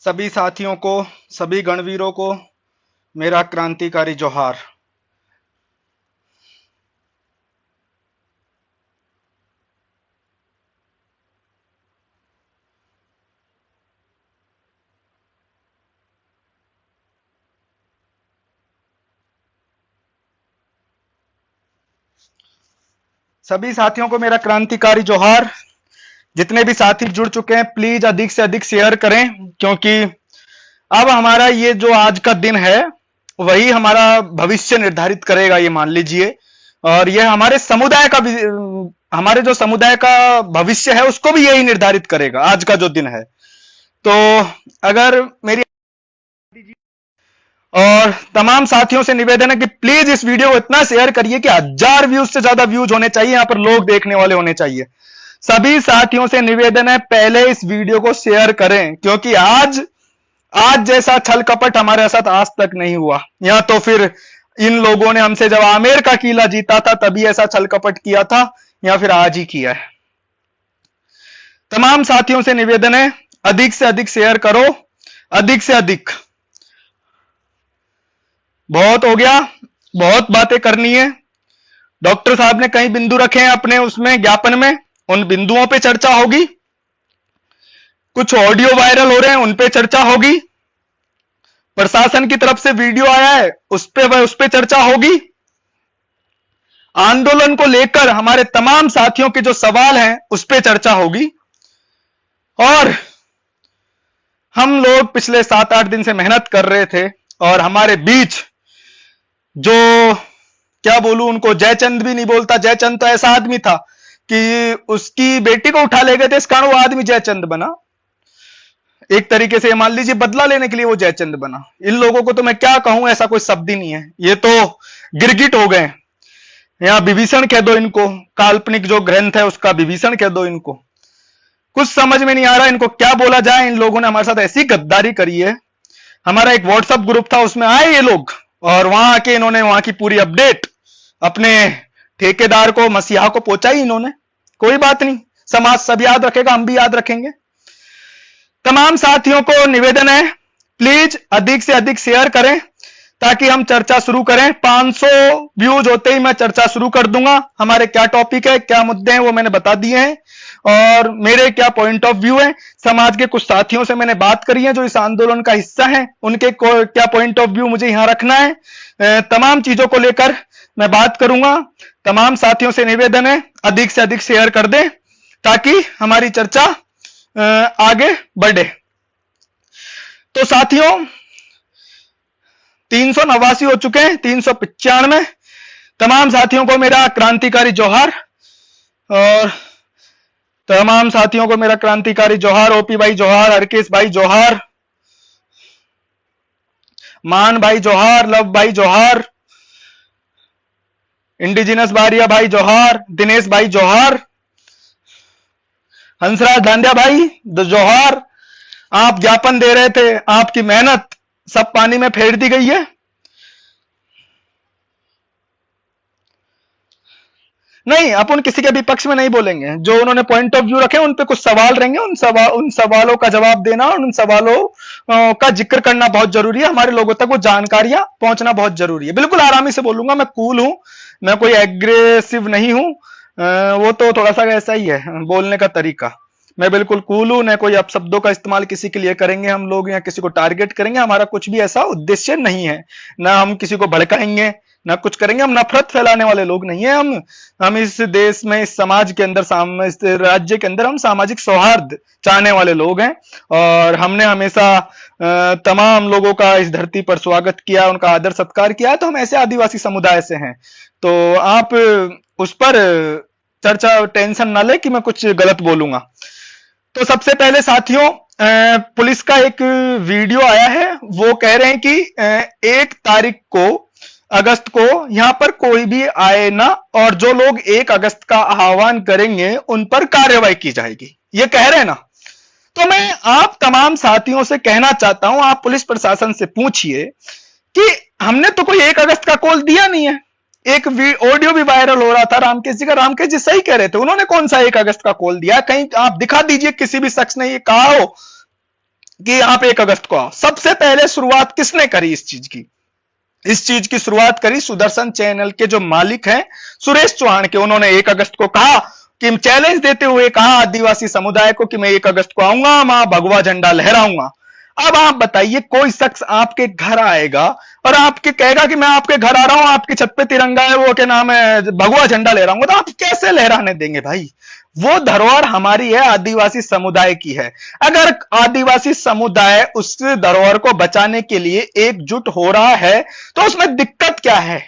सभी साथियों को, सभी गणवीरों को मेरा क्रांतिकारी जोहार। सभी साथियों को मेरा क्रांतिकारी जोहार। जितने भी साथी जुड़ चुके हैं प्लीज अधिक से अधिक शेयर करें, क्योंकि अब हमारा ये जो आज का दिन है वही हमारा भविष्य निर्धारित करेगा, ये मान लीजिए। और ये हमारे समुदाय का भी, हमारे जो समुदाय का भविष्य है उसको भी यही निर्धारित करेगा आज का जो दिन है। तो अगर मेरी और तमाम साथियों से निवेदन है कि प्लीज इस वीडियो को इतना शेयर करिए कि 1000 व्यूज से ज्यादा व्यूज होने चाहिए, यहां पर लोग देखने वाले होने चाहिए। सभी साथियों से निवेदन है पहले इस वीडियो को शेयर करें, क्योंकि आज जैसा छल कपट हमारे साथ आज तक नहीं हुआ। या तो फिर इन लोगों ने हमसे जब आमेर का किला जीता था तभी ऐसा छल कपट किया था, या फिर आज ही किया है। तमाम साथियों से निवेदन है अधिक से अधिक शेयर करो, अधिक से अधिक। बहुत हो गया, बहुत बातें करनी है। डॉक्टर साहब ने कई बिंदु रखे हैं अपने उसमें ज्ञापन में, उन बिंदुओं पे चर्चा होगी। कुछ ऑडियो वायरल हो रहे हैं, उन पे चर्चा होगी। प्रशासन की तरफ से वीडियो आया है, उस पे चर्चा होगी। आंदोलन को लेकर हमारे तमाम साथियों के जो सवाल हैं उस पे चर्चा होगी। और हम लोग पिछले 7-8 दिन से मेहनत कर रहे थे, और हमारे बीच जो, क्या बोलूं, उनको जयचंद भी नहीं बोलता, जयचंद तो ऐसा आदमी था कि उसकी बेटी को उठा ले गए थे, इस कारण वो आदमी जयचंद बना। एक तरीके से मान लीजिए बदला लेने के लिए वो जयचंद बना। इन लोगों को तो मैं क्या कहूं, ऐसा कोई शब्द ही नहीं है, ये तो गिरगिट हो गए। यहां विभीषण कह दो इनको, काल्पनिक जो ग्रंथ है उसका विभीषण कह दो इनको। कुछ समझ में नहीं आ रहा इनको क्या बोला जाए। इन लोगों ने हमारे साथ ऐसी गद्दारी करी है। हमारा एक व्हाट्सएप ग्रुप था, उसमें आए ये लोग, और वहां आके इन्होंने वहां की पूरी अपडेट अपने ठेकेदार को, मसीहा को पहुंचाई इन्होंने। कोई बात नहीं, समाज सब याद रखेगा, हम भी याद रखेंगे। तमाम साथियों को निवेदन है प्लीज अधिक से अधिक शेयर करें ताकि हम चर्चा शुरू करें। 500 व्यूज होते ही मैं चर्चा शुरू कर दूंगा। हमारे क्या टॉपिक है, क्या मुद्दे हैं, वो मैंने बता दिए हैं, और मेरे क्या पॉइंट ऑफ व्यू है। समाज के कुछ साथियों से मैंने बात करी है जो इस आंदोलन का हिस्सा है, उनके क्या पॉइंट ऑफ व्यू मुझे यहां रखना है। तमाम चीजों को लेकर मैं बात करूंगा। तमाम साथियों से निवेदन है अधिक से अधिक शेयर कर दें ताकि हमारी चर्चा आगे बढ़े। तो साथियों 389 हो चुके हैं, 395। तमाम साथियों को मेरा क्रांतिकारी जोहार, और तमाम साथियों को मेरा क्रांतिकारी जोहार। ओपी भाई जोहार, हरकेश भाई जोहार, मान भाई जोहार, लव भाई जोहार, इंडिजिनस बारिया भाई जोहार, दिनेश भाई जोहार, हंसराज धांधिया भाई जोहार। आप ज्ञापन दे रहे थे, आपकी मेहनत सब पानी में फेर दी गई है। नहीं, अपन किसी के विपक्ष में नहीं बोलेंगे। जो उन्होंने पॉइंट ऑफ व्यू रखे उन पे कुछ सवाल रहेंगे, उन सवालों का जवाब देना और उन सवालों का जिक्र करना बहुत जरूरी है। हमारे लोगों तक वो जानकारियां पहुंचना बहुत जरूरी है। बिल्कुल आरामी से बोलूंगा, मैं कूल हूं, मैं कोई एग्रेसिव नहीं हूं। वो तो थोड़ा सा ऐसा ही है बोलने का तरीका। मैं बिल्कुल कूल हूं, न कोई अपशब्दों का इस्तेमाल किसी के लिए करेंगे हम लोग, या किसी को टारगेट करेंगे। हमारा कुछ भी ऐसा उद्देश्य नहीं है, ना हम किसी को भड़काएंगे, ना कुछ करेंगे। हम नफरत फैलाने वाले लोग नहीं है। हम इस देश में, इस समाज के अंदर, इस राज्य के अंदर हम सामाजिक सौहार्द चाहने वाले लोग हैं। और हमने हमेशा तमाम लोगों का इस धरती पर स्वागत किया, उनका आदर सत्कार किया है। तो हम ऐसे आदिवासी समुदाय से हैं, तो आप उस पर चर्चा, टेंशन ना ले कि मैं कुछ गलत बोलूंगा। तो सबसे पहले साथियों, पुलिस का एक वीडियो आया है। वो कह रहे हैं कि 1 तारीख को, अगस्त को यहां पर कोई भी आए ना, और जो लोग 1 अगस्त का आह्वान करेंगे उन पर कार्रवाई की जाएगी, ये कह रहे हैं ना। तो मैं आप तमाम साथियों से कहना चाहता हूं, आप पुलिस प्रशासन से पूछिए कि हमने तो कोई 1 अगस्त का कॉल दिया नहीं है। एक ऑडियो भी वायरल हो रहा था रामकेश जी का, रामकेश जी सही कह रहे थे, उन्होंने कौन सा 1 अगस्त का कॉल दिया? कहीं आप दिखा दीजिए किसी भी शख्स ने ये कहा हो कि आप 1 अगस्त को आओ। सबसे पहले शुरुआत किसने करी इस चीज की? इस चीज की शुरुआत करी सुदर्शन चैनल के जो मालिक हैं सुरेश चौहान के। उन्होंने 1 अगस्त को कहा कि चैलेंज देते हुए कहा आदिवासी समुदाय को कि मैं 1 अगस्त को आऊंगा, वहां भगवा झंडा लहराऊंगा। अब आप बताइए, कोई शख्स आपके घर आएगा और आपके कहेगा कि मैं आपके घर आ रहा हूं, आपकी छत पे तिरंगा है, वो क्या नाम है, भगवा झंडा लहराऊंगा, तो आप कैसे लहराने देंगे भाई? वो धरोहर हमारी है, आदिवासी समुदाय की है। अगर आदिवासी समुदाय उस धरोहर को बचाने के लिए एकजुट हो रहा है तो उसमें दिक्कत क्या है?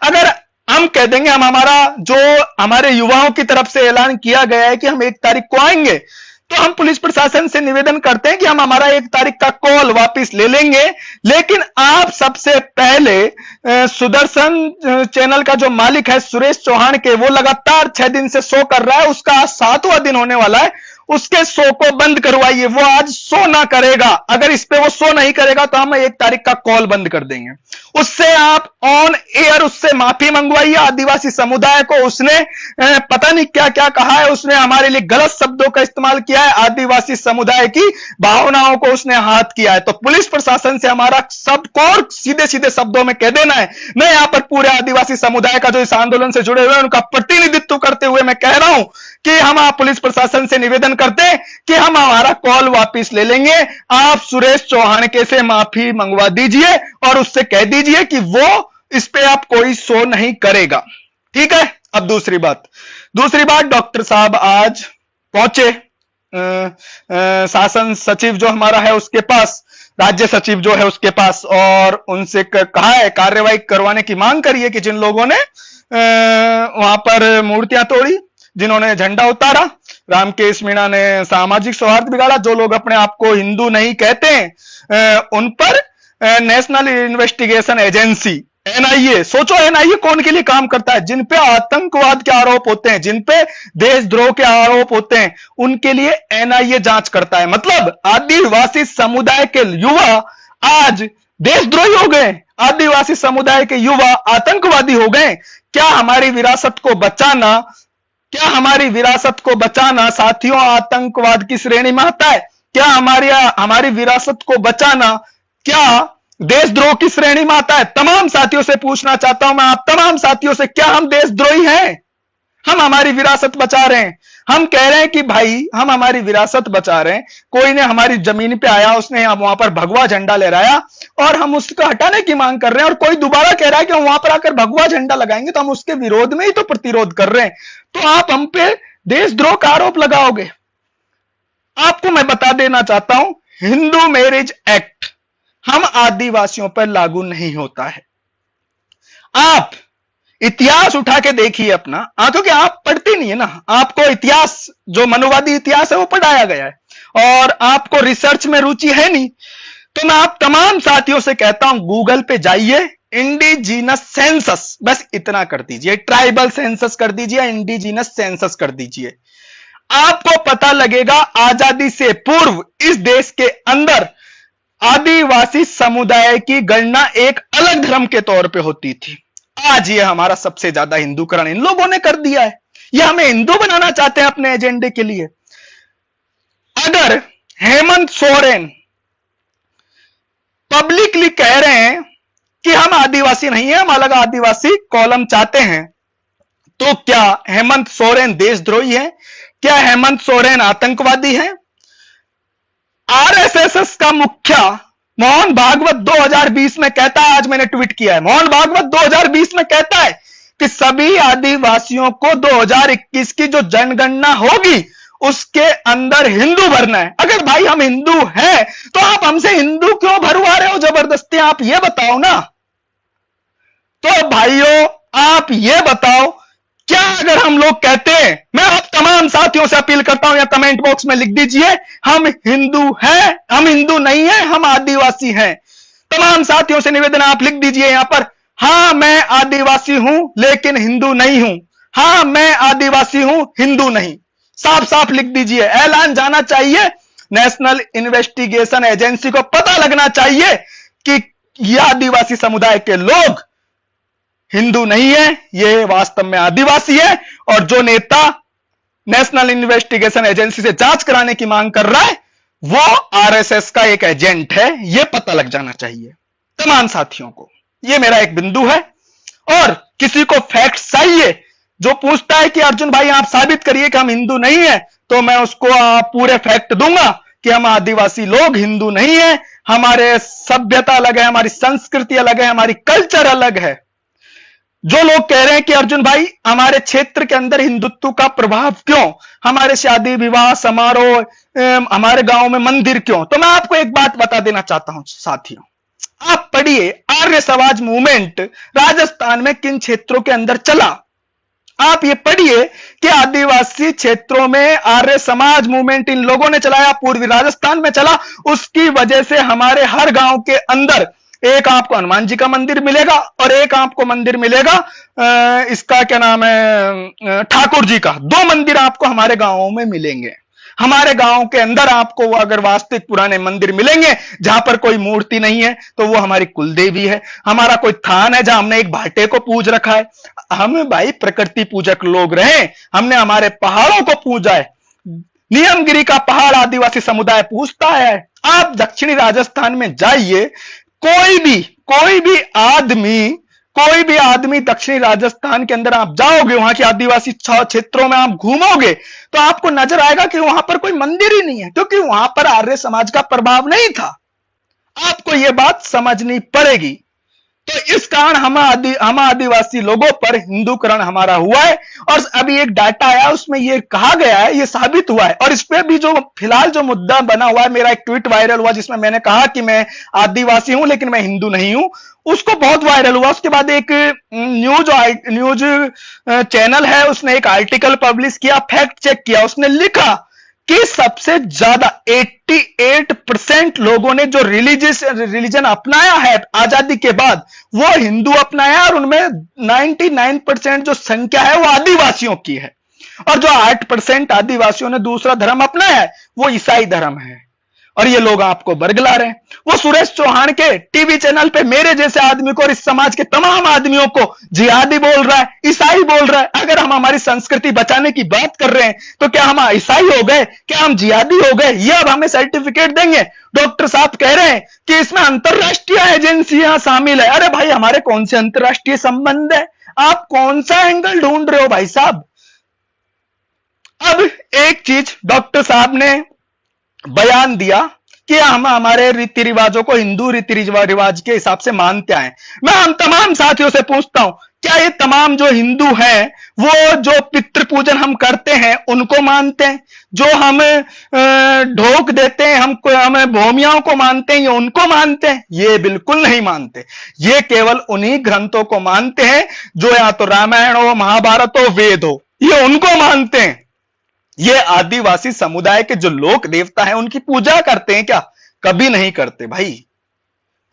अगर हम कह देंगे हम हमारे युवाओं की तरफ से ऐलान किया गया है कि हम 1 तारीख को आएंगे, तो हम पुलिस प्रशासन से निवेदन करते हैं कि हम हमारा 1 तारीख का कॉल वापस ले लेंगे। लेकिन आप सबसे पहले सुदर्शन चैनल का जो मालिक है सुरेश चौहान के, वो लगातार 6 दिन से शो कर रहा है, उसका आज 7वां दिन होने वाला है, उसके शो को बंद करवाइए। वो आज शो ना करेगा, अगर इस पे वो शो नहीं करेगा तो हम 1 तारीख का कॉल बंद कर देंगे। उससे आप ऑन एयर उससे माफी मंगवाइए। आदिवासी समुदाय को उसने पता नहीं क्या क्या कहा है, उसने हमारे लिए गलत शब्दों का इस्तेमाल किया है, आदिवासी समुदाय की भावनाओं को उसने आहत किया है। तो पुलिस प्रशासन से हमारा सबको सीधे सीधे शब्दों में कह देना है, मैं यहां पर पूरे आदिवासी समुदाय का जो इस आंदोलन से जुड़े हुए हैं उनका प्रतिनिधित्व करते हुए मैं कह रहा हूं कि हम पुलिस प्रशासन से निवेदन करते हैं कि हम हमारा कॉल वापस ले लेंगे। आप सुरेश चौहान के से माफी मंगवा दीजिए और उससे कह दीजिए कि वो इस पे आप कोई शो नहीं करेगा, ठीक है? अब दूसरी बात डॉक्टर साहब आज पहुंचे शासन सचिव जो हमारा है उसके पास, राज्य सचिव जो है उसके पास, और उनसे कहा है कार्रवाई करवाने की मांग करी है कि जिन लोगों ने वहां पर मूर्तियां तोड़ी, जिन्होंने झंडा उतारा, रामकेश मीणा ने सामाजिक सौहार्द बिगाड़ा, जो लोग अपने आप को हिंदू नहीं कहते हैं उन पर नेशनल इन्वेस्टिगेशन एजेंसी एनआईए, सोचो एनआईए कौन के लिए काम करता है? जिन पे आतंकवाद के आरोप होते हैं, जिन पे देशद्रोह के आरोप होते हैं, उनके लिए एनआईए जांच करता है। मतलब आदिवासी समुदाय के युवा आज देशद्रोही हो गए, आदिवासी समुदाय के युवा आतंकवादी हो गए। क्या हमारी विरासत को बचाना साथियों आतंकवाद की श्रेणी में आता है? क्या हमारी विरासत को बचाना क्या देशद्रोह की श्रेणी में आता है? तमाम साथियों से पूछना चाहता हूं मैं, आप तमाम साथियों से, क्या हम देशद्रोही हैं? हम हमारी विरासत बचा रहे हैं, हम कह रहे हैं कि भाई हम हमारी विरासत बचा रहे हैं। कोई ने हमारी जमीन पे आया, उसने वहां पर भगवा झंडा लहराया और हम उसको हटाने की मांग कर रहे हैं, और कोई दोबारा कह रहा है कि हम वहां पर आकर भगवा झंडा लगाएंगे, तो हम उसके विरोध में ही तो प्रतिरोध कर रहे हैं। तो आप हम पे देशद्रोह का आरोप लगाओगे? आपको मैं बता देना चाहता हूं, हिंदू मैरिज एक्ट हम आदिवासियों पर लागू नहीं होता है। आप इतिहास उठा के देखिए अपना, क्योंकि आप पढ़ते नहीं है ना, आपको इतिहास जो मनुवादी इतिहास है वो पढ़ाया गया है और आपको रिसर्च में रुचि है नहीं। तो मैं आप तमाम साथियों से कहता हूं, गूगल पे जाइए, इंडिजीनस सेंसस, बस इतना कर दीजिए, ट्राइबल सेंसस कर दीजिए, इंडिजीनस सेंसस कर दीजिए, आपको पता लगेगा आजादी से पूर्व इस देश के अंदर आदिवासी समुदाय की गणना एक अलग धर्म के तौर पे होती थी। आज ये हमारा सबसे ज्यादा हिंदूकरण इन लोगों ने कर दिया है। ये हमें हिंदू बनाना चाहते हैं अपने एजेंडे के लिए। अगर हेमंत सोरेन पब्लिकली कह रहे हैं कि हम आदिवासी नहीं है, हम अलग आदिवासी कॉलम चाहते हैं, तो क्या हेमंत सोरेन देशद्रोही है? क्या हेमंत सोरेन आतंकवादी है? आरएसएस का मुखिया मोहन भागवत 2020 में कहता है, आज मैंने ट्वीट किया है, मोहन भागवत 2020 में कहता है कि सभी आदिवासियों को 2021 की जो जनगणना होगी उसके अंदर हिंदू भरना है। अगर भाई हम हिंदू हैं तो आप हमसे हिंदू क्यों भरवा रहे हो जबरदस्ती? आप ये बताओ ना। तो भाइयों आप ये बताओ, क्या अगर हम लोग कहते हैं, मैं आप तमाम साथियों से अपील करता हूं या कमेंट बॉक्स में लिख दीजिए, हम हिंदू हैं, हम हिंदू नहीं हैं, हम आदिवासी हैं। तमाम साथियों से निवेदन, आप लिख दीजिए यहां पर, हां मैं आदिवासी हूं लेकिन हिंदू नहीं हूं, हां मैं आदिवासी हूं हिंदू नहीं, साफ साफ लिख दीजिए। ऐलान जाना चाहिए, नेशनल इन्वेस्टिगेशन एजेंसी को पता लगना चाहिए कि यह आदिवासी समुदाय के लोग हिंदू नहीं है, ये वास्तव में आदिवासी है। और जो नेता नेशनल इन्वेस्टिगेशन एजेंसी से जांच कराने की मांग कर रहा है, वो आरएसएस का एक एजेंट है, ये पता लग जाना चाहिए तमाम साथियों को। ये मेरा एक बिंदु है। और किसी को फैक्ट चाहिए, जो पूछता है कि अर्जुन भाई आप साबित करिए कि हम हिंदू नहीं है, तो मैं उसको पूरे फैक्ट दूंगा कि हम आदिवासी लोग हिंदू नहीं है, हमारे सभ्यता अलग है, हमारी संस्कृति अलग है, हमारी कल्चर अलग है। जो लोग कह रहे हैं कि अर्जुन भाई हमारे क्षेत्र के अंदर हिंदुत्व का प्रभाव क्यों, हमारे शादी विवाह समारोह, हमारे गांव में मंदिर क्यों, तो मैं आपको एक बात बता देना चाहता हूं साथियों, आप पढ़िए आर्य समाज मूवमेंट राजस्थान में किन क्षेत्रों के अंदर चला। आप ये पढ़िए कि आदिवासी क्षेत्रों में आर्य समाज मूवमेंट इन लोगों ने चलाया, पूर्वी राजस्थान में चला। उसकी वजह से हमारे हर गांव के अंदर एक आपको हनुमान जी का मंदिर मिलेगा और एक आपको मंदिर मिलेगा इसका क्या नाम है, ठाकुर जी का। दो मंदिर आपको हमारे गांवों में मिलेंगे। हमारे गांव के अंदर आपको वो अगर वास्तविक पुराने मंदिर मिलेंगे जहां पर कोई मूर्ति नहीं है, तो वो हमारी कुलदेवी है। हमारा कोई थान है जहां हमने एक भाटे को पूज रखा है। हम भाई प्रकृति पूजक लोग रहे, हमने हमारे पहाड़ों को पूजा है। नियमगिरी का पहाड़ आदिवासी समुदाय पूजता है। आप दक्षिणी राजस्थान में जाइए, कोई भी आदमी दक्षिणी राजस्थान के अंदर आप जाओगे, वहां के आदिवासी क्षेत्रों में आप घूमोगे, तो आपको नजर आएगा कि वहां पर कोई मंदिर ही नहीं है, क्योंकि वहां पर आर्य समाज का प्रभाव नहीं था। आपको यह बात समझनी पड़ेगी। तो इस कारण हम आदिवासी लोगों पर हिंदूकरण हमारा हुआ है। और अभी एक डाटा आया, उसमें यह कहा गया है, यह साबित हुआ है। और इस पे भी जो फिलहाल जो मुद्दा बना हुआ है, मेरा एक ट्वीट वायरल हुआ जिसमें मैंने कहा कि मैं आदिवासी हूं लेकिन मैं हिंदू नहीं हूं, उसको बहुत वायरल हुआ। उसके बाद एक न्यूज चैनल है, उसने एक आर्टिकल पब्लिश किया, फैक्ट चेक किया। उसने लिखा कि सबसे ज्यादा 88% लोगों ने जो रिलीजन अपनाया है आजादी के बाद, वो हिंदू अपनाया, और उनमें 99% जो संख्या है वो आदिवासियों की है। और जो 8% आदिवासियों ने दूसरा धर्म अपनाया है वो ईसाई धर्म है। और ये लोग आपको बरगला रहे हैं। वो सुरेश चौहान के टीवी चैनल पे मेरे जैसे आदमी को और इस समाज के तमाम आदमियों को जिहादी बोल रहा है, ईसाई बोल रहा है। अगर हम हमारी संस्कृति बचाने की बात कर रहे हैं तो क्या हम ईसाई हो गए, क्या हम जिहादी हो गए? ये अब हमें सर्टिफिकेट देंगे। डॉक्टर साहब कह रहे हैं कि इसमें अंतरराष्ट्रीय एजेंसियां शामिल है। अरे भाई, हमारे कौन से अंतरराष्ट्रीय संबंध है? आप कौन सा एंगल ढूंढ रहे हो भाई साहब? अब एक चीज डॉक्टर साहब ने बयान दिया कि हम हमारे रीति रिवाजों को हिंदू रीति रिवाज के हिसाब से मानते हैं। मैं हम तमाम साथियों से पूछता हूं, क्या ये तमाम जो हिंदू हैं वो जो पितृ पूजन हम करते हैं उनको मानते हैं? जो हम ढोक देते हैं, हम भूमियाओं को मानते हैं, ये उनको मानते हैं? ये बिल्कुल नहीं मानते। ये केवल उन्हीं ग्रंथों को मानते हैं जो या तो रामायण हो, महाभारत हो, वेद हो, ये उनको मानते हैं। ये आदिवासी समुदाय के जो लोक देवता हैं उनकी पूजा करते हैं क्या? कभी नहीं करते भाई।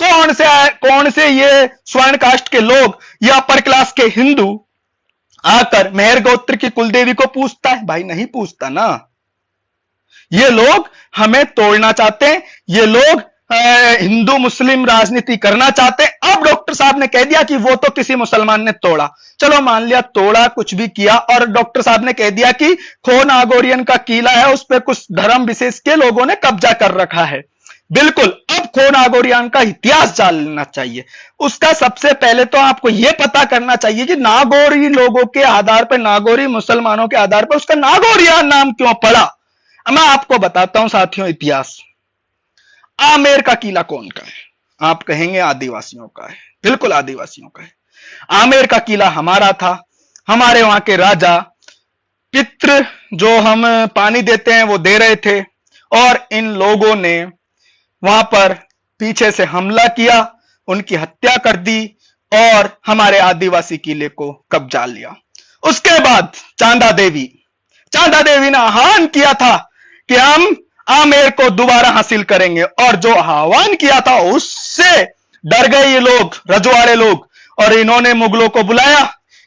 कौन से ये स्वर्ण कास्ट के लोग या अपर क्लास के हिंदू आकर मेहर गोत्र की कुलदेवी को पूजता है? भाई नहीं पूजता ना। ये लोग हमें तोड़ना चाहते हैं, ये लोग हिंदू मुस्लिम राजनीति करना चाहते हैं। अब डॉक्टर साहब ने कह दिया कि वो तो किसी मुसलमान ने तोड़ा। चलो मान लिया तोड़ा, कुछ भी किया, और डॉक्टर साहब ने कह दिया कि खो नागोरियन का किला है, उस पर कुछ धर्म विशेष के लोगों ने कब्जा कर रखा है। बिल्कुल। अब खो नागोरियन का इतिहास जानना चाहिए। उसका सबसे पहले तो आपको यह पता करना चाहिए कि नागौरी लोगों के आधार पर, नागौरी मुसलमानों के आधार पर उसका नागौरियन नाम क्यों पड़ा। मैं आपको बताता हूं साथियों इतिहास। आमेर का किला कौन का है? आप कहेंगे आदिवासियों का है। बिल्कुल आदिवासियों का है। आमेर का किला हमारा था। हमारे वहां के राजा पितृ जो हम पानी देते हैं वो दे रहे थे, और इन लोगों ने वहां पर पीछे से हमला किया, उनकी हत्या कर दी और हमारे आदिवासी किले को कब्जा लिया। उसके बाद चांदा देवी ने आह्वान किया था कि हम आमेर को दोबारा हासिल करेंगे, और जो आह्वान किया था उससे डर गए ये लोग, रजवाड़े लोग, और इन्होंने मुगलों को बुलाया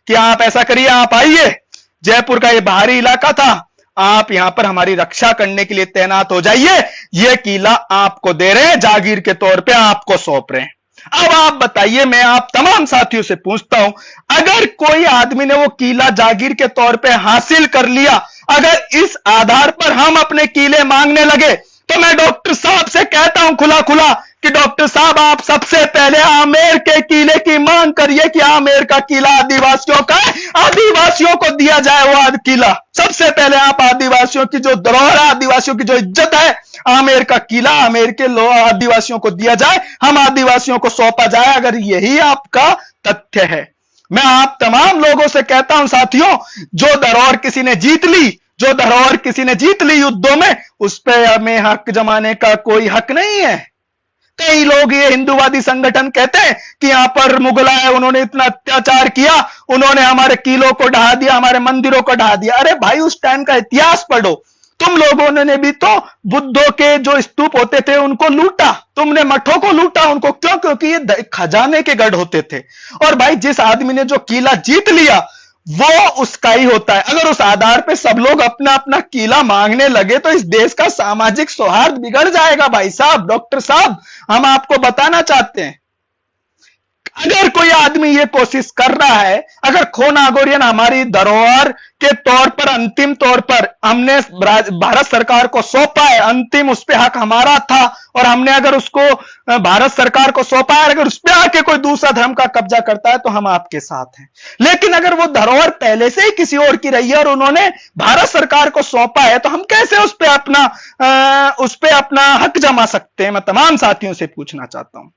कि आप ऐसा करिए, आप आइए, जयपुर का ये बाहरी इलाका था, आप यहां पर हमारी रक्षा करने के लिए तैनात हो जाइए, ये किला आपको दे रहे हैं, जागीर के तौर पे आपको सौंप रहे हैं। अब आप बताइए, मैं आप तमाम साथियों से पूछता हूं, अगर कोई आदमी ने वो किला जागीर के तौर पे हासिल कर लिया, अगर इस आधार पर हम अपने किले मांगने लगे, तो मैं डॉक्टर साहब से कहता हूं खुला खुला कि डॉक्टर साहब आप सबसे पहले आमेर के किले की मांग करिए कि आमेर का किला आदिवासियों का है, आदिवासियों को दिया जाए वो किला। सबसे पहले आप आदिवासियों की जो धरोहर है, आदिवासियों की जो इज्जत है, आमेर का किला आमेर के आदिवासियों को दिया जाए, हम आदिवासियों को सौंपा जाए। अगर यही आपका तथ्य है, मैं आप तमाम लोगों से कहता हूं साथियों, जो धरोहर किसी ने जीत ली, जो धरोहर किसी ने जीत ली युद्धों में, उस पर हमें हक जमाने का कोई हक नहीं है। कई लोग ये हिंदूवादी संगठन कहते हैं कि यहां पर मुगल आए, उन्होंने इतना अत्याचार किया, उन्होंने हमारे किलों को ढहा दिया, हमारे मंदिरों को ढहा दिया। अरे भाई, उस टाइम का इतिहास पढ़ो। तुम लोगों ने भी तो बुद्धों के जो स्तूप होते थे उनको लूटा, तुमने मठों को लूटा उनको, क्यों? क्योंकि ये खजाने के गढ़ होते थे। और भाई, जिस आदमी ने जो किला जीत लिया वो उसका ही होता है। अगर उस आधार पे सब लोग अपना अपना किला मांगने लगे तो इस देश का सामाजिक सौहार्द बिगड़ जाएगा। भाई साहब, डॉक्टर साहब, हम आपको बताना चाहते हैं, अगर कोई आदमी ये कोशिश कर रहा है, अगर खो नागोरियन हमारी धरोहर के तौर पर अंतिम तौर पर हमने भारत सरकार को सौंपा है, अंतिम उस पे हक हमारा था और हमने अगर उसको भारत सरकार को सौंपा है, अगर उस पे आके कोई दूसरा धर्म का कब्जा करता है तो हम आपके साथ हैं। लेकिन अगर वो धरोहर पहले से ही किसी और की रही है और उन्होंने भारत सरकार को सौंपा है तो हम कैसे उस पे अपना हक जमा सकते हैं? मैं तमाम साथियों से पूछना चाहता हूं।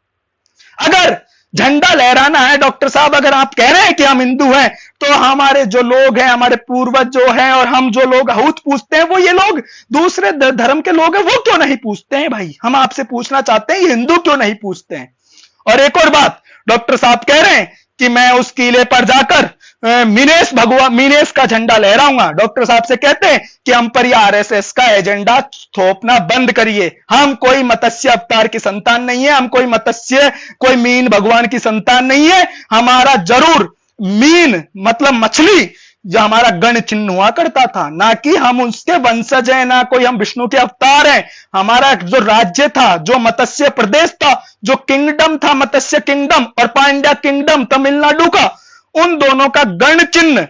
अगर झंडा लहराना है डॉक्टर साहब, अगर आप कह रहे हैं कि हम हिंदू हैं, तो हमारे जो लोग हैं, हमारे पूर्वज जो हैं और हम जो लोग हौत पूछते हैं, वो ये लोग दूसरे धर्म के लोग हैं, वो क्यों नहीं पूछते हैं? भाई, हम आपसे पूछना चाहते हैं, ये हिंदू क्यों नहीं पूछते हैं? और एक और बात, डॉक्टर साहब कह रहे हैं कि मैं उस किले पर जाकर मीनेस का झंडा लहराऊंगा। डॉक्टर साहब से कहते हैं कि हम पर आरएसएस का एजेंडा थोपना बंद करिए। हम कोई मत्स्य अवतार की संतान नहीं है, हम कोई मीन भगवान की संतान नहीं है। हमारा जरूर मीन मतलब मछली जो हमारा गण चिन्ह हुआ करता था, ना कि हम उसके वंशज हैं, ना कोई हम विष्णु के अवतार हैं। हमारा जो राज्य था, जो मत्स्य प्रदेश था, जो किंगडम था, मत्स्य किंगडम और पांड्या किंगडम तमिलनाडु का, उन दोनों का गण चिन्ह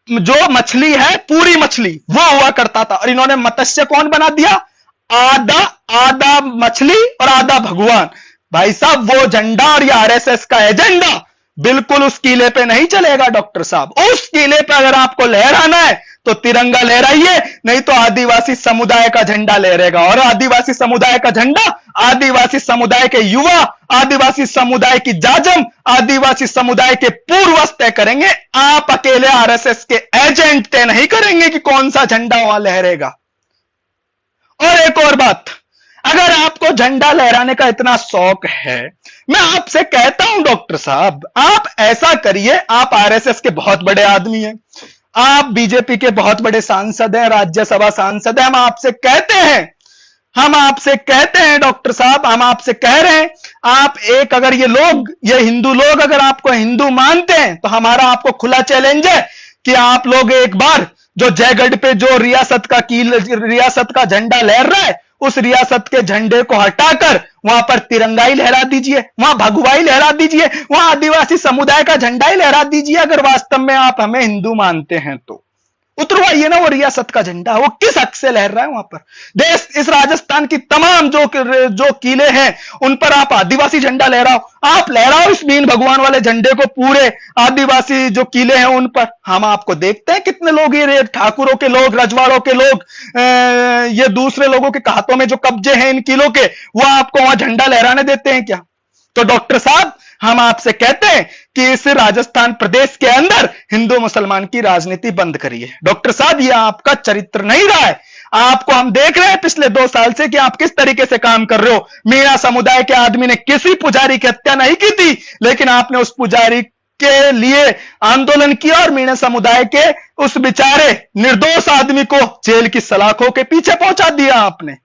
जो मछली है, पूरी मछली, वो हुआ करता था। और इन्होंने मत्स्य कौन बना दिया? आधा मछली और आधा भगवान। भाई साहब, वो झंडा और ये आरएसएस का एजेंडा बिल्कुल उस किले पे नहीं चलेगा डॉक्टर साहब। उस किले पे अगर आपको लहराना है तो तिरंगा लहराइए, नहीं तो आदिवासी समुदाय का झंडा लहरेगा। और आदिवासी समुदाय का झंडा आदिवासी समुदाय के युवा, आदिवासी समुदाय की जाजम, आदिवासी समुदाय के पूर्वज तय करेंगे। आप अकेले आरएसएस के एजेंट तय नहीं करेंगे कि कौन सा झंडा वहां लहरेगा। और एक और बात, अगर आपको झंडा लहराने का इतना शौक है, मैं आपसे कहता हूं डॉक्टर साहब, आप ऐसा करिए, आप आरएसएस के बहुत बड़े आदमी हैं, आप बीजेपी के बहुत बड़े सांसद हैं, राज्यसभा सांसद हैं। हम आपसे कहते हैं डॉक्टर साहब, हम आपसे कह रहे हैं, आप एक, अगर ये हिंदू लोग अगर आपको हिंदू मानते हैं तो हमारा आपको खुला चैलेंज है कि आप लोग एक बार जो जयगढ़ पे जो रियासत का झंडा लहर रहा है, उस रियासत के झंडे को हटाकर वहां पर तिरंगा ही लहरा दीजिए, वहां भगवा ही लहरा दीजिए, वहां आदिवासी समुदाय का झंडा ही लहरा दीजिए। अगर वास्तव में आप हमें हिंदू मानते हैं तो उतरवाइए ना वो रियासत का झंडा, वो किस हक से लहर रहा है वहां पर? देश, इस राजस्थान की तमाम जो किले हैं उन पर आप आदिवासी झंडा लहराओ, आप लहराओ इस मीन भगवान वाले झंडे को पूरे आदिवासी जो किले हैं उन पर। हम आपको देखते हैं कितने लोग, ये ठाकुरों के लोग, रजवाड़ों के लोग, ये दूसरे लोगों के हाथों में जो कब्जे हैं इन किलों के, वो आपको वहां झंडा लहराने देते हैं क्या? तो डॉक्टर साहब, हम आपसे कहते हैं कि इस राजस्थान प्रदेश के अंदर हिंदू मुसलमान की राजनीति बंद करिए। डॉक्टर साहब, यह आपका चरित्र नहीं रहा है। आपको हम देख रहे हैं पिछले 2 साल से कि आप किस तरीके से काम कर रहे हो। मीणा समुदाय के आदमी ने किसी पुजारी की हत्या नहीं की थी, लेकिन आपने उस पुजारी के लिए आंदोलन किया और मीणा समुदाय के उस बेचारे निर्दोष आदमी को जेल की सलाखों के पीछे पहुंचा दिया आपने।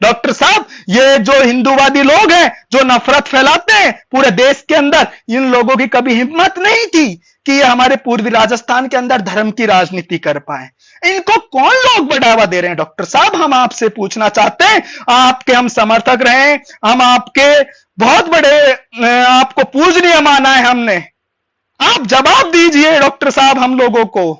डॉक्टर साहब, ये जो हिंदूवादी लोग हैं, जो नफरत फैलाते हैं पूरे देश के अंदर, इन लोगों की कभी हिम्मत नहीं थी कि ये हमारे पूर्वी राजस्थान के अंदर धर्म की राजनीति कर पाए। इनको कौन लोग बढ़ावा दे रहे हैं? डॉक्टर साहब, हम आपसे पूछना चाहते हैं, आपके हम समर्थक रहे, हम आपके बहुत बड़े, आपको पूजनीय माना है हमने, आप जवाब दीजिए डॉक्टर साहब हम लोगों को।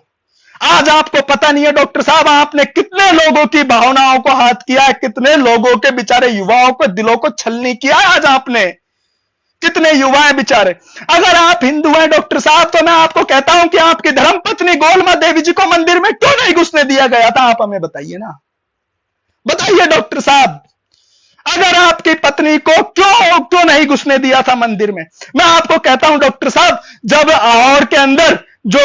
आज आपको पता नहीं है डॉक्टर साहब, आपने कितने लोगों की भावनाओं को हाथ किया है, कितने लोगों के बेचारे युवाओं को दिलों को छलनी किया है आज आपने, कितने युवा हैं बेचारे। अगर आप हिंदू हैं डॉक्टर साहब, तो मैं आपको कहता हूं कि आपकी धर्मपत्नी गोलमा देवी जी को मंदिर में क्यों नहीं घुसने दिया गया था? आप हमें बताइए ना, बताइए डॉक्टर साहब, अगर आपकी पत्नी को क्यों नहीं घुसने दिया था मंदिर में? मैं आपको कहता हूं डॉक्टर साहब, जब लाहौर के अंदर जो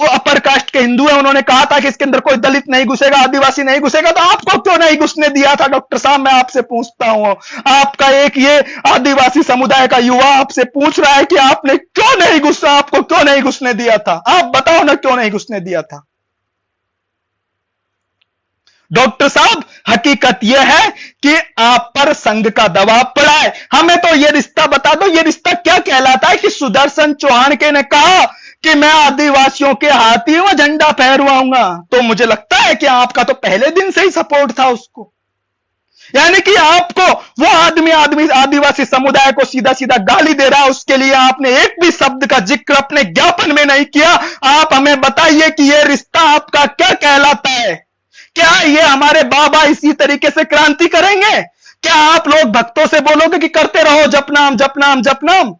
अपर कास्ट के हिंदू हैं उन्होंने कहा था कि इसके अंदर कोई दलित नहीं घुसेगा, आदिवासी नहीं घुसेगा, तो आपको क्यों नहीं घुसने दिया था डॉक्टर साहब? मैं आपसे पूछता हूं, आपका एक ये आदिवासी समुदाय का युवा आपसे पूछ रहा है कि आपने क्यों नहीं घुसा, आपको क्यों नहीं घुसने दिया था? आप बताओ ना, क्यों नहीं घुसने दिया था? डॉक्टर साहब, हकीकत यह है कि आप पर संघ का दबाव पड़ा है। हमें तो यह रिश्ता बता दो, यह रिश्ता क्या कहलाता है कि सुदर्शन चौहान के ने कहा कि मैं आदिवासियों के हाथी में झंडा फहरवाऊंगा, तो मुझे लगता है कि आपका तो पहले दिन से ही सपोर्ट था उसको। यानी कि आपको वो आदमी आदिवासी समुदाय को सीधा सीधा गाली दे रहा है, उसके लिए आपने एक भी शब्द का जिक्र अपने ज्ञापन में नहीं किया। आप हमें बताइए कि यह रिश्ता आपका क्या कहलाता है? क्या ये हमारे बाबा इसी तरीके से क्रांति करेंगे? क्या आप लोग भक्तों से बोलोगे कि करते रहो जपनाम जपनाम जपनाम?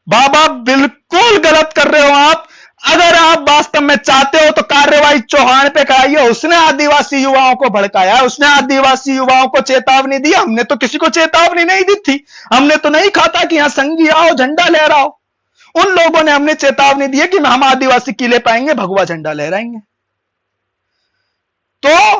बाबा बिल्कुल गलत कर रहे हो आप। अगर आप वास्तव में चाहते हो तो कार्रवाई चौहान पे कराइए। उसने आदिवासी युवाओं को भड़काया, उसने आदिवासी युवाओं को चेतावनी दी। हमने तो किसी को चेतावनी नहीं दी थी, हमने तो नहीं कहा था कि यहां संगी आओ झंडा लहराओ। उन लोगों ने हमने चेतावनी दी है कि हम आदिवासी किले पाएंगे, भगवा झंडा लहराएंगे। तो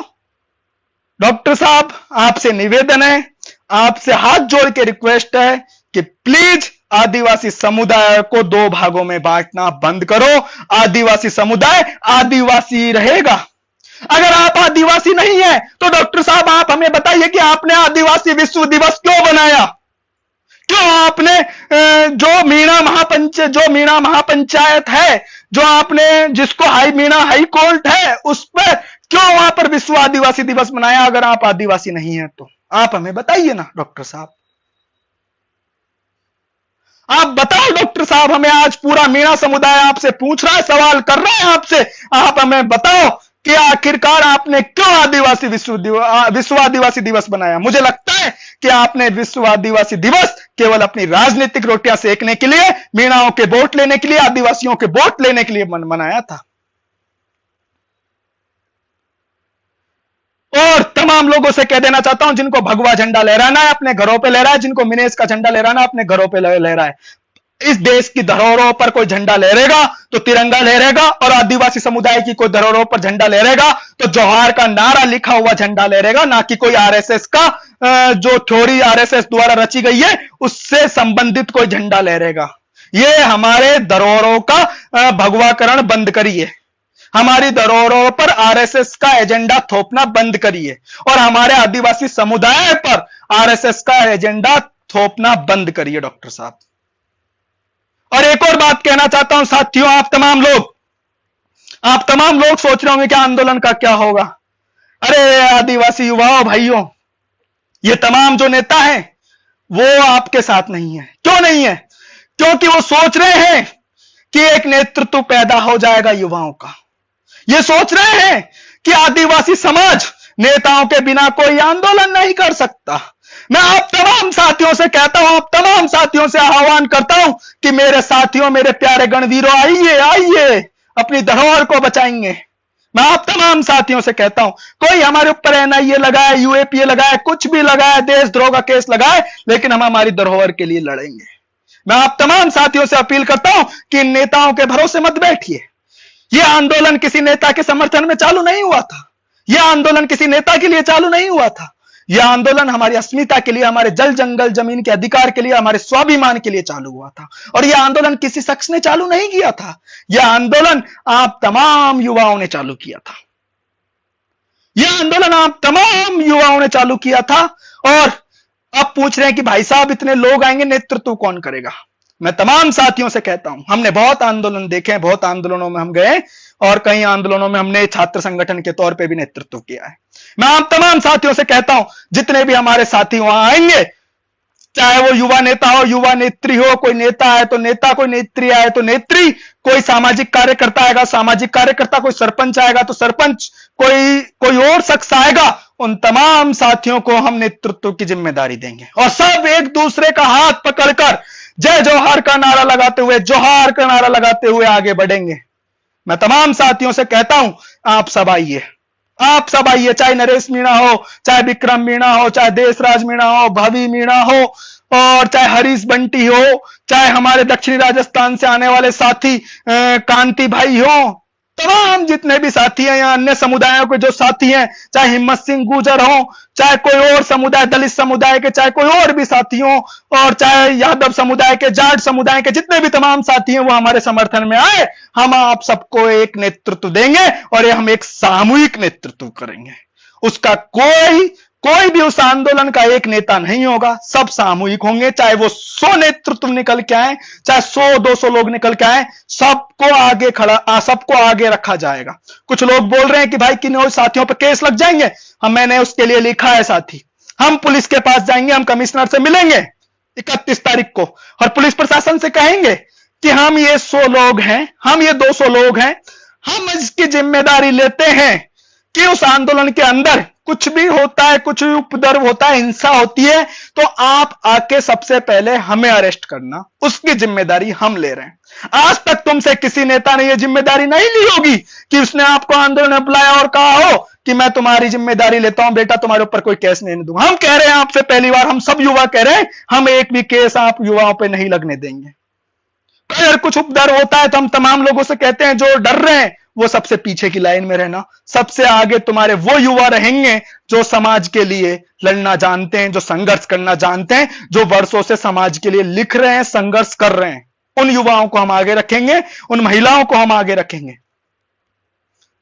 डॉक्टर साहब, आपसे निवेदन है, आपसे हाथ जोड़ के रिक्वेस्ट है कि प्लीज आदिवासी समुदाय को दो भागों में बांटना बंद करो। आदिवासी समुदाय आदिवासी रहेगा। अगर आप आदिवासी नहीं है तो डॉक्टर साहब आप हमें बताइए कि आपने आदिवासी विश्व दिवस क्यों बनाया? क्यों आपने जो मीणा महापंचायत है, जो आपने जिसको मीणा हाई कोर्ट है, उस पर क्यों वहां पर विश्व आदिवासी दिवस मनाया? अगर आप आदिवासी नहीं है तो आप हमें बताइए ना डॉक्टर साहब, आप बताओ डॉक्टर साहब हमें। आज पूरा मीणा समुदाय आपसे पूछ रहा है, सवाल कर रहा है आपसे। आप हमें बताओ कि आखिरकार आपने क्यों आदिवासी विश्व आदिवासी दिवस बनाया? मुझे लगता है कि आपने विश्व आदिवासी दिवस केवल अपनी राजनीतिक रोटियां सेकने के लिए, मीणाओं के वोट लेने के लिए, आदिवासियों के वोट लेने के लिए मनाया था। और तमाम लोगों से कह देना चाहता हूं, जिनको भगवा झंडा लहराना है अपने घरों पे लहराए, जिनको मिनेस का झंडा लहराना है अपने घरों पे लहराए। इस देश की धरोहरों पर कोई झंडा लहरेगा तो तिरंगा लहरेगा, और आदिवासी समुदाय की कोई धरोहरों पर झंडा लहरेगा तो जौहार का नारा लिखा हुआ झंडा लहरेगा, ना कि कोई आरएसएस का जो थ्योरी आरएसएस द्वारा रची गई है उससे संबंधित कोई झंडा लहरेगा। ये हमारे धरोहरों का भगवाकरण बंद करिए, हमारी धरोहरों पर आरएसएस का एजेंडा थोपना बंद करिए, और हमारे आदिवासी समुदाय पर आरएसएस का एजेंडा थोपना बंद करिए डॉक्टर साहब। और एक और बात कहना चाहता हूं साथियों, आप तमाम लोग सोच रहे होंगे कि आंदोलन का क्या होगा। अरे आदिवासी युवाओं भाइयों, ये तमाम जो नेता हैं वो आपके साथ नहीं है। क्यों नहीं है? क्योंकि वो सोच रहे हैं कि एक नेतृत्व पैदा हो जाएगा युवाओं का। ये सोच रहे हैं कि आदिवासी समाज नेताओं के बिना कोई आंदोलन नहीं कर सकता। मैं आप तमाम साथियों से कहता हूं, आप तमाम साथियों से आह्वान करता हूं कि मेरे साथियों, मेरे प्यारे गणवीरों, आइए अपनी धरोहर को बचाएंगे। मैं आप तमाम साथियों से कहता हूं, कोई हमारे ऊपर एनआईए लगाए, यूएपीए लगाए, कुछ भी लगाए, देशद्रोह का केस लगाए, लेकिन हम हमारी धरोहर के लिए लड़ेंगे। मैं आप तमाम साथियों से अपील करता हूं कि इन नेताओं के भरोसे मत बैठिए। यह आंदोलन किसी नेता के समर्थन में चालू नहीं हुआ था, यह आंदोलन किसी नेता के लिए चालू नहीं हुआ था। यह आंदोलन हमारी अस्मिता के लिए, हमारे जल जंगल जमीन के अधिकार के लिए, हमारे स्वाभिमान के लिए चालू हुआ था। और यह आंदोलन किसी शख्स ने चालू नहीं किया था, यह आंदोलन आप तमाम युवाओं ने चालू किया था। यह आंदोलन आप तमाम युवाओं ने चालू किया था। और अब पूछ रहे हैं कि भाई साहब इतने लोग आएंगे, नेतृत्व कौन करेगा? मैं तमाम साथियों से कहता हूं, हमने बहुत आंदोलन देखे हैं, बहुत आंदोलनों में हम गए, और कई आंदोलनों में हमने छात्र संगठन के तौर पे भी नेतृत्व किया है। मैं आप तमाम साथियों से कहता हूं, जितने भी हमारे साथी वहां आएंगे, चाहे वो युवा नेता हो, युवा नेत्री हो, कोई नेता है तो नेता, कोई नेत्री आए तो नेत्री, कोई सामाजिक कार्यकर्ता आएगा सामाजिक कार्यकर्ता, कोई सरपंच आएगा तो सरपंच, कोई और शख्स आएगा, उन तमाम साथियों को हम नेतृत्व की जिम्मेदारी देंगे और सब एक दूसरे का हाथ पकड़कर जय जोहार का नारा लगाते हुए, जोहार का नारा लगाते हुए आगे बढ़ेंगे। मैं तमाम साथियों से कहता हूं, आप सब आइए, आप सब आइए, चाहे नरेश मीणा हो, चाहे विक्रम मीणा हो, चाहे देशराज मीणा हो, भवी मीणा हो, और चाहे हरीश बंटी हो, चाहे हमारे दक्षिणी राजस्थान से आने वाले साथी कांति भाई हो, तमाम जितने भी साथी हैं या अन्य समुदायों के जो साथी हैं, चाहे हिम्मत सिंह गुर्जर हो, चाहे कोई और समुदाय, दलित समुदाय के, चाहे कोई और भी साथी हो, और चाहे यादव समुदाय के, जाट समुदाय के, जितने भी तमाम साथी हैं वो हमारे समर्थन में आए। हम आप सबको एक नेतृत्व देंगे और ये हम एक सामूहिक नेतृत्व करेंगे। उसका कोई भी उस आंदोलन का एक नेता नहीं होगा, सब सामूहिक होंगे। चाहे वो 100 नेतृत्व निकल के आए, चाहे 100-200 लोग निकल के आए, सबको आगे रखा जाएगा। कुछ लोग बोल रहे हैं कि भाई किन्हीं साथियों पर केस लग जाएंगे। मैंने उसके लिए लिखा है साथी, हम पुलिस के पास जाएंगे, हम कमिश्नर से मिलेंगे 31 तारीख को और पुलिस प्रशासन से कहेंगे कि हम ये 100 लोग हैं, हम ये 200 लोग हैं, हम इसकी जिम्मेदारी लेते हैं कि उस आंदोलन के अंदर कुछ भी होता है, कुछ भी उपद्रव होता है, हिंसा होती है, तो आप आके सबसे पहले हमें अरेस्ट करना, उसकी जिम्मेदारी हम ले रहे हैं। आज तक तुमसे किसी नेता ने यह जिम्मेदारी नहीं ली होगी कि उसने आपको आंदोलन में बुलाया और कहा हो कि मैं तुम्हारी जिम्मेदारी लेता हूं बेटा, तुम्हारे ऊपर कोई केस नहीं दूंगा। हम कह रहे हैं आपसे पहली बार, हम सब युवा कह रहे हैं, हम एक भी केस आप युवाओं पे नहीं लगने देंगे। अगर कुछ उपद्रव होता है तो हम तमाम लोगों से कहते हैं जो डर रहे हैं वो सबसे पीछे की लाइन में रहना, सबसे आगे तुम्हारे वो युवा रहेंगे जो समाज के लिए लड़ना जानते हैं, जो संघर्ष करना जानते हैं, जो वर्षों से समाज के लिए लिख रहे हैं, संघर्ष कर रहे हैं। उन युवाओं को हम आगे रखेंगे, उन महिलाओं को हम आगे रखेंगे।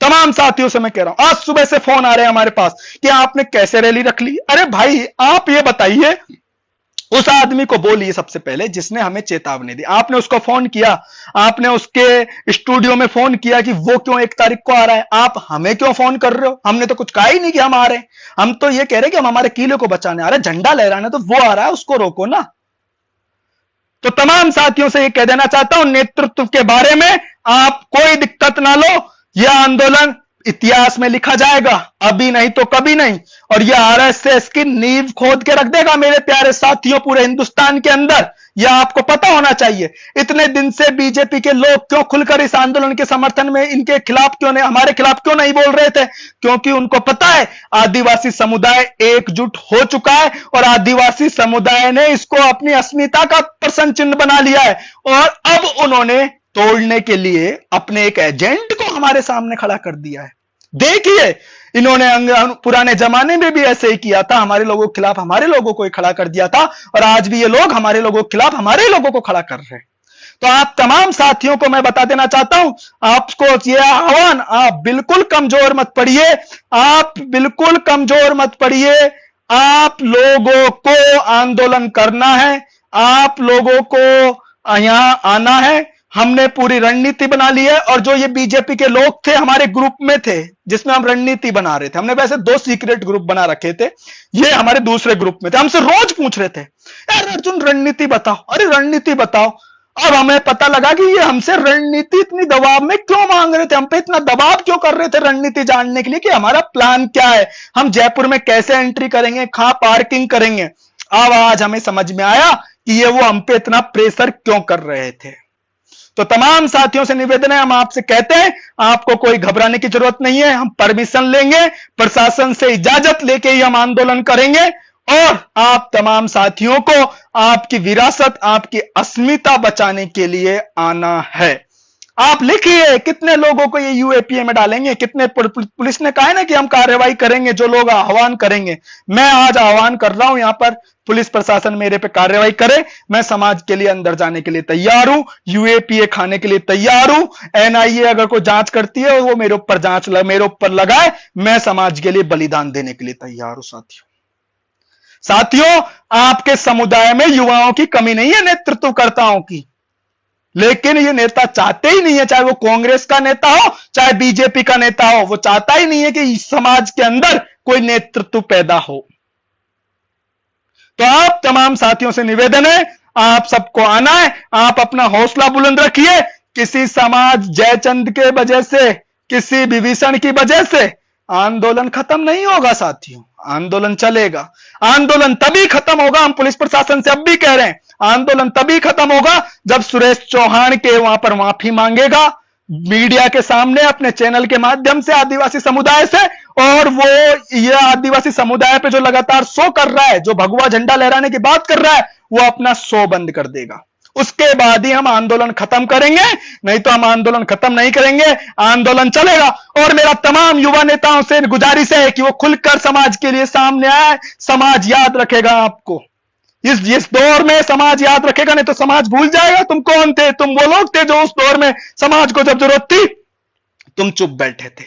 तमाम साथियों से मैं कह रहा हूं, आज सुबह से फोन आ रहे हैं हमारे पास कि आपने कैसे रैली रख ली। अरे भाई आप ये बताइए, उस आदमी को बोलिए सबसे पहले जिसने हमें चेतावनी दी, आपने उसको फोन किया, आपने उसके स्टूडियो में फोन किया कि वो क्यों 1 तारीख को आ रहा है, आप हमें क्यों फोन कर रहे हो? हमने तो कुछ कहा ही नहीं कि हम आ रहे हैं, हम तो ये कह रहे हैं कि हम हमारे किले को बचाने आ रहे हैं, झंडा लहराने, तो वो आ रहा है उसको रोको ना। तो तमाम साथियों से ये कह देना चाहता हूं, नेतृत्व के बारे में आप कोई दिक्कत ना लो, यह आंदोलन इतिहास में लिखा जाएगा, अभी नहीं तो कभी नहीं, और यह आरएसएस की नींव खोद के रख देगा मेरे प्यारे साथियों पूरे हिंदुस्तान के अंदर। यह आपको पता होना चाहिए। इतने दिन से बीजेपी के लोग क्यों खुलकर इस आंदोलन के समर्थन में, इनके खिलाफ क्यों नहीं, हमारे खिलाफ क्यों नहीं बोल रहे थे? क्योंकि उनको पता है आदिवासी समुदाय एकजुट हो चुका है और आदिवासी समुदाय ने इसको अपनी अस्मिता का प्रश्न चिन्ह बना लिया है, और अब उन्होंने तोड़ने के लिए अपने एक एजेंट को हमारे सामने खड़ा कर दिया है। देखिए, इन्होंने पुराने जमाने में भी ऐसे ही किया था, हमारे लोगों के खिलाफ हमारे लोगों को ही खड़ा कर दिया था, और आज भी ये लोग हमारे लोगों के खिलाफ हमारे लोगों को खड़ा कर रहे हैं। तो आप तमाम साथियों को मैं बता देना चाहता हूं, आपको ये आह्वान, आप बिल्कुल कमजोर मत पड़िए, आप बिल्कुल कमजोर मत पड़िए। आप लोगों को आंदोलन करना है, आप लोगों को यहां आना है। हमने पूरी रणनीति बना ली है, और जो ये बीजेपी के लोग थे हमारे ग्रुप में थे जिसमें हम रणनीति बना रहे थे, हमने वैसे 2 सीक्रेट ग्रुप बना रखे थे, ये हमारे दूसरे ग्रुप में थे, हमसे रोज पूछ रहे थे यार अर्जुन रणनीति बताओ, अरे रणनीति बताओ। अब हमें पता लगा कि ये हमसे रणनीति इतनी दबाव में क्यों मांग रहे थे, हम पे इतना दबाव क्यों कर रहे थे रणनीति जानने के लिए कि हमारा प्लान क्या है, हम जयपुर में कैसे एंट्री करेंगे, कहां पार्किंग करेंगे। अब आज हमें समझ में आया कि ये वो हम पे इतना प्रेशर क्यों कर रहे थे। तो तमाम साथियों से निवेदन है, हम आपसे कहते हैं आपको कोई घबराने की जरूरत नहीं है, हम परमिशन लेंगे, प्रशासन से इजाजत लेके ही हम आंदोलन करेंगे, और आप तमाम साथियों को आपकी विरासत, आपकी अस्मिता बचाने के लिए आना है। आप लिखिए कितने लोगों को ये यूएपीए में डालेंगे, कितने, पुलिस ने कहा है ना कि हम कार्रवाई करेंगे जो लोग आह्वान करेंगे। मैं आज आह्वान कर रहा हूं, यहां पर पुलिस प्रशासन मेरे पे कार्रवाई करे, मैं समाज के लिए अंदर जाने के लिए तैयार हूं, यूएपीए खाने के लिए तैयार हूं। एनआईए अगर कोई जांच करती है और वो मेरे ऊपर लगाए, मैं समाज के लिए बलिदान देने के लिए तैयार हूं। साथियों, आपके समुदाय में युवाओं की कमी नहीं है नेतृत्वकर्ताओं की, लेकिन ये नेता चाहते ही नहीं है, चाहे वो कांग्रेस का नेता हो चाहे बीजेपी का नेता हो, वो चाहता ही नहीं है कि इस समाज के अंदर कोई नेतृत्व पैदा हो। तो आप तमाम साथियों से निवेदन है, आप सबको आना है, आप अपना हौसला बुलंद रखिए। किसी समाज जयचंद के वजह से, किसी विभीषण की वजह से आंदोलन खत्म नहीं होगा साथियों, आंदोलन चलेगा। आंदोलन तभी खत्म होगा, हम पुलिस प्रशासन से अब भी कह रहे हैं, आंदोलन तभी खत्म होगा जब सुरेश चौहान के वहां पर माफी मांगेगा मीडिया के सामने, अपने चैनल के माध्यम से, आदिवासी समुदाय से। और वो ये आदिवासी समुदाय पे जो लगातार शो कर रहा है, जो भगवा झंडा लहराने की बात कर रहा है, वो अपना शो बंद कर देगा। उसके बाद ही हम आंदोलन खत्म करेंगे, नहीं तो हम आंदोलन खत्म नहीं करेंगे, आंदोलन चलेगा। और मेरा तमाम युवा नेताओं से गुजारिश है कि वो खुलकर समाज के लिए सामने आए। समाज याद रखेगा आपको, इस दौर में समाज याद रखेगा, नहीं तो समाज भूल जाएगा तुम कौन थे। तुम वो लोग थे जो उस दौर में समाज को जब जरूरत थी तुम चुप बैठे थे।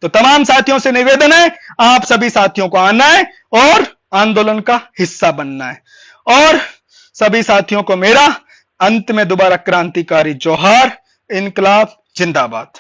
तो तमाम साथियों से निवेदन है, आप सभी साथियों को आना है और आंदोलन का हिस्सा बनना है। और सभी साथियों को मेरा अंत में दोबारा क्रांतिकारी जोहार, इनकलाब जिंदाबाद।